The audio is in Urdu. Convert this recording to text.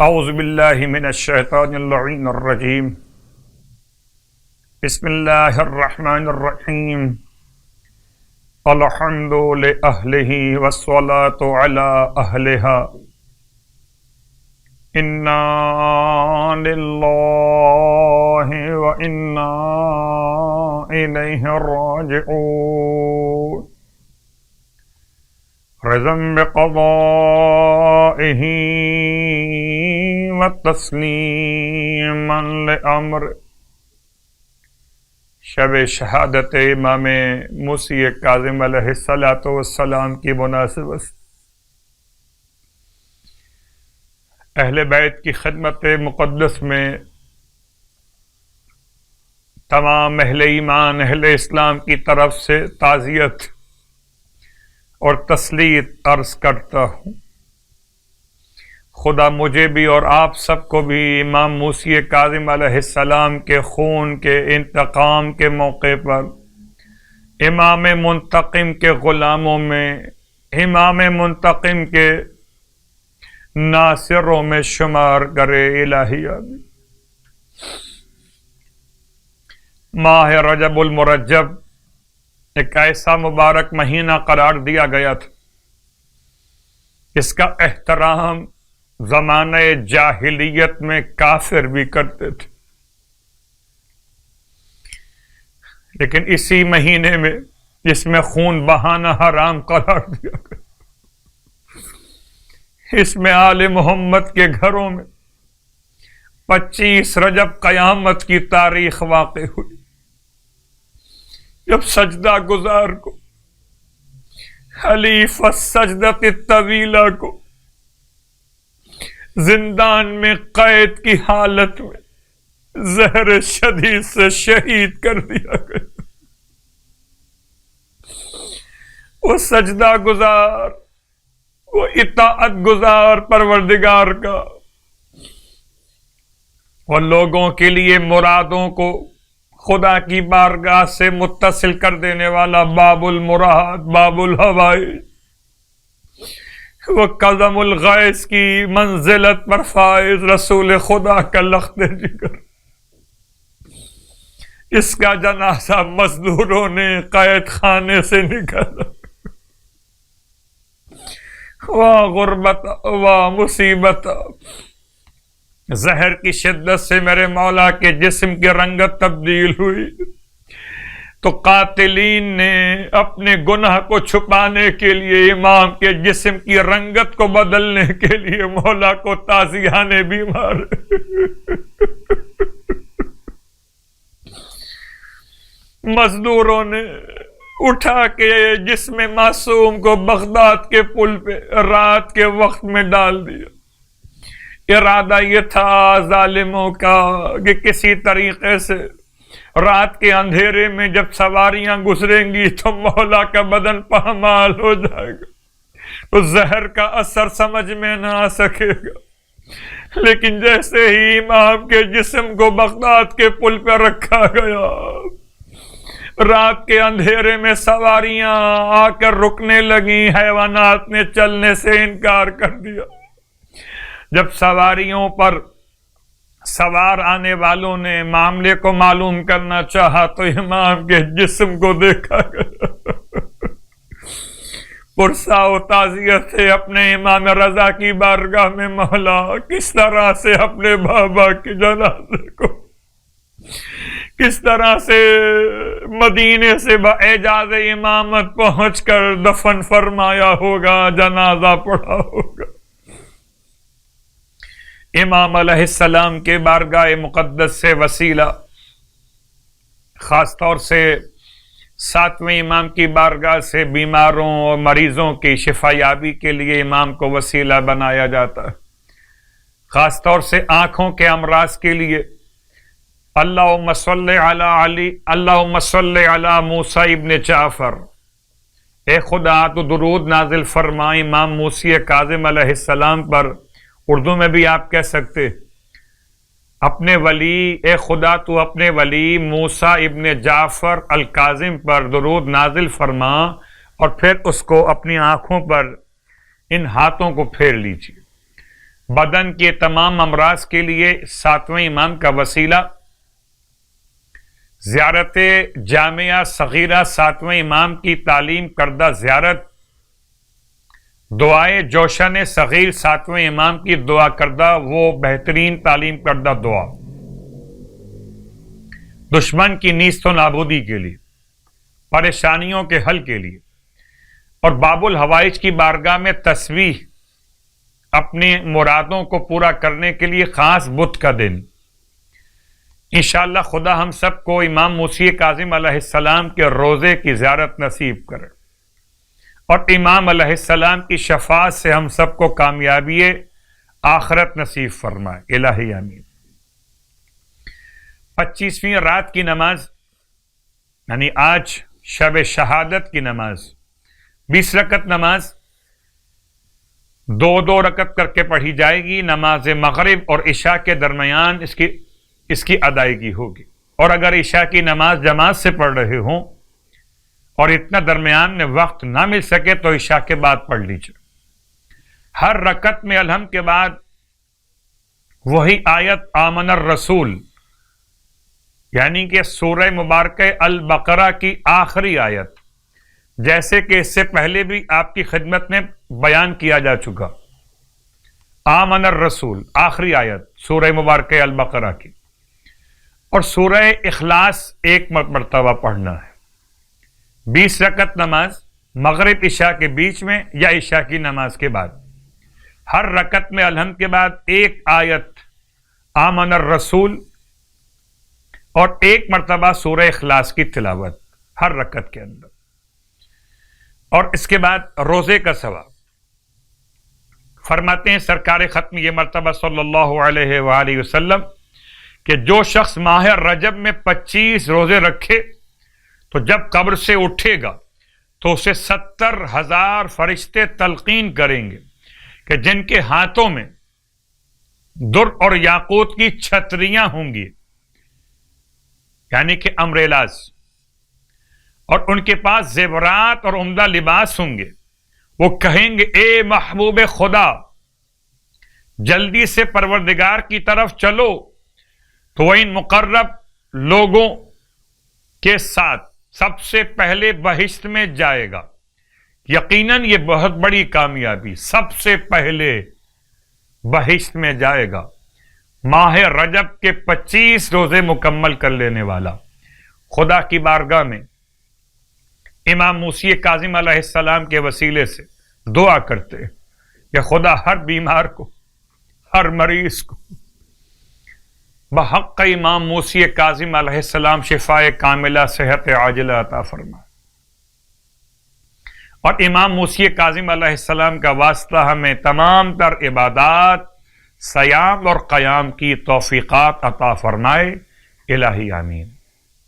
اعوذ باللہ من الشیطان اللعین الرجیم بسم اللہ الرحمن الرحیم الحمد لأہلہ والصلاة علی اہلہا انا للہ وانا الیہ راجعون رضا بقضائہ وتسلیما لامر شب شہادت امام موسی کاظم علیہ السلام کی مناسبت اہل بیت کی خدمت مقدس میں تمام اہل ایمان اہل اسلام کی طرف سے تعزیت اور تسلیت عرض کرتا ہوں۔ خدا مجھے بھی اور آپ سب کو بھی امام موسی کاظم علیہ السلام کے خون کے انتقام کے موقع پر امام منتقم کے غلاموں میں امام منتقم کے ناصروں میں شمار کرے الہی آمین۔ ماہ رجب المرجب ایک ایسا مبارک مہینہ قرار دیا گیا تھا، اس کا احترام زمانہ جاہلیت میں کافر بھی کرتے تھے، لیکن اسی مہینے میں جس میں خون بہانا حرام قرار دیا گیا، اس میں آل محمد کے گھروں میں 25 رجب قیامت کی تاریخ واقع ہوئی، جب سجدہ گزار کو حلیف السجدۃ الطویلہ کو زندان میں قید کی حالت میں زہر شدید سے شہید کر دیا گیا۔ وہ سجدہ گزار، وہ اطاعت گزار پروردگار کا، وہ لوگوں کے لیے مرادوں کو خدا کی بارگاہ سے متصل کر دینے والا باب المراد، باب الحوائج، وہ قدم الغیث کی منزلت پر فائز رسول خدا کا لخت جگر، اس کا جنازہ مزدوروں نے قید خانے سے نکالا۔ واہ غربت، واہ مصیبت، زہر کی شدت سے میرے مولا کے جسم کی رنگت تبدیل ہوئی تو قاتلین نے اپنے گناہ کو چھپانے کے لیے امام کے جسم کی رنگت کو بدلنے کے لیے مولا کو تازیانے بھی مارے۔ مزدوروں نے اٹھا کے جسم معصوم کو بغداد کے پل پہ رات کے وقت میں ڈال دیا۔ ارادہ یہ تھا ظالموں کا کہ کسی طریقے سے رات کے اندھیرے میں جب سواریاں گزریں گی تو مولا کا بدن پامال ہو جائے گا تو زہر کا اثر سمجھ میں نہ آ سکے گا، لیکن جیسے ہی امام کے جسم کو بغداد کے پل پہ رکھا گیا، رات کے اندھیرے میں سواریاں آ کر رکنے لگیں، حیوانات نے چلنے سے انکار کر دیا۔ جب سواریوں پر سوار آنے والوں نے معاملے کو معلوم کرنا چاہا تو امام کے جسم کو دیکھا گیا۔ پرسا و تعزیت سے اپنے امام رضا کی بارگاہ میں مولا کس طرح سے اپنے بابا کے جنازے کو کس طرح سے مدینے سے باعجاز امامت پہنچ کر دفن فرمایا ہوگا، جنازہ پڑھا ہوگا۔ امام علیہ السلام کے بارگاہ مقدس سے وسیلہ، خاص طور سے 7ویں امام کی بارگاہ سے بیماروں اور مریضوں کی شفا یابی کے لیے امام کو وسیلہ بنایا جاتا ہے، خاص طور سے آنکھوں کے امراض کے لیے۔ اللہم صلی علی علی، اللہم صلی علی موسی ابن جعفر، اے خدا تو درود نازل فرما امام موسی کاظم علیہ السلام پر۔ اردو میں بھی آپ کہہ سکتے اپنے ولی، اے خدا تو اپنے ولی موسیٰ ابن جعفر الکاظم پر درود نازل فرما، اور پھر اس کو اپنی آنکھوں پر ان ہاتھوں کو پھیر لیجیے۔ بدن کے تمام امراض کے لیے 7ویں امام کا وسیلہ زیارت جامعہ صغیرہ 7ویں امام کی تعلیم کردہ زیارت، دعائے جوشن صغیر 7ویں امام کی دعا کردہ وہ بہترین تعلیم کردہ دعا دشمن کی نیست و نابودی کے لیے، پریشانیوں کے حل کے لیے، اور باب الحوائج کی بارگاہ میں تسبیح اپنے مرادوں کو پورا کرنے کے لیے خاص بدھ کا دن۔ انشاءاللہ خدا ہم سب کو امام موسی کاظم علیہ السلام کے روزے کی زیارت نصیب کرے اور امام علیہ السلام کی شفاعت سے ہم سب کو کامیابی آخرت نصیب فرمائے، الہی آمین۔ 25ویں رات کی نماز یعنی آج شب شہادت کی نماز 20 رکعت نماز 2 رکعت کر کے پڑھی جائے گی۔ نماز مغرب اور عشاء کے درمیان اس کی ادائیگی ہوگی، اور اگر عشاء کی نماز جماعت سے پڑھ رہے ہوں اور اتنا درمیان میں وقت نہ مل سکے تو عشاء کے بعد پڑھ لیجیے۔ ہر رکعت میں الحمد کے بعد وہی آیت آمن الرسول یعنی کہ سورہ مبارکہ البقرہ کی آخری آیت، جیسے کہ اس سے پہلے بھی آپ کی خدمت میں بیان کیا جا چکا، آمن الرسول آخری آیت سورہ مبارکہ البقرہ کی، اور سورہ اخلاص ایک مرتبہ پڑھنا ہے۔ 20 رکعت نماز مغرب عشاء کے بیچ میں یا عشاء کی نماز کے بعد، ہر رکعت میں الحمد کے بعد ایک آیت آمن الرسول اور ایک مرتبہ سورہ اخلاص کی تلاوت ہر رکعت کے اندر، اور اس کے بعد روزے کا ثواب۔ فرماتے ہیں سرکار ختم یہ مرتبہ صلی اللہ علیہ وآلہ وسلم کہ جو شخص ماہ رجب میں 25 روزے رکھے تو جب قبر سے اٹھے گا تو اسے 70,000 فرشتے تلقین کریں گے کہ جن کے ہاتھوں میں در اور یاقوت کی چھتریاں ہوں گی، یعنی کہ امبریلاز، اور ان کے پاس زیورات اور عمدہ لباس ہوں گے۔ وہ کہیں گے اے محبوب خدا جلدی سے پروردگار کی طرف چلو، تو وہ ان مقرب لوگوں کے ساتھ سب سے پہلے بہشت میں جائے گا۔ یقیناً یہ بہت بڑی کامیابی، سب سے پہلے بہشت میں جائے گا ماہ رجب کے 25 روزے مکمل کر لینے والا۔ خدا کی بارگاہ میں امام موسی کاظم علیہ السلام کے وسیلے سے دعا کرتے ہیں کہ خدا ہر بیمار کو، ہر مریض کو بحق امام موسی کاظم علیہ السلام شفائے کاملہ صحت عاجلہ عطا فرما، اور امام موسی کاظم علیہ السلام کا واسطہ ہمیں تمام تر عبادات، صیام اور قیام کی توفیقات عطا فرمائے، الہی آمین۔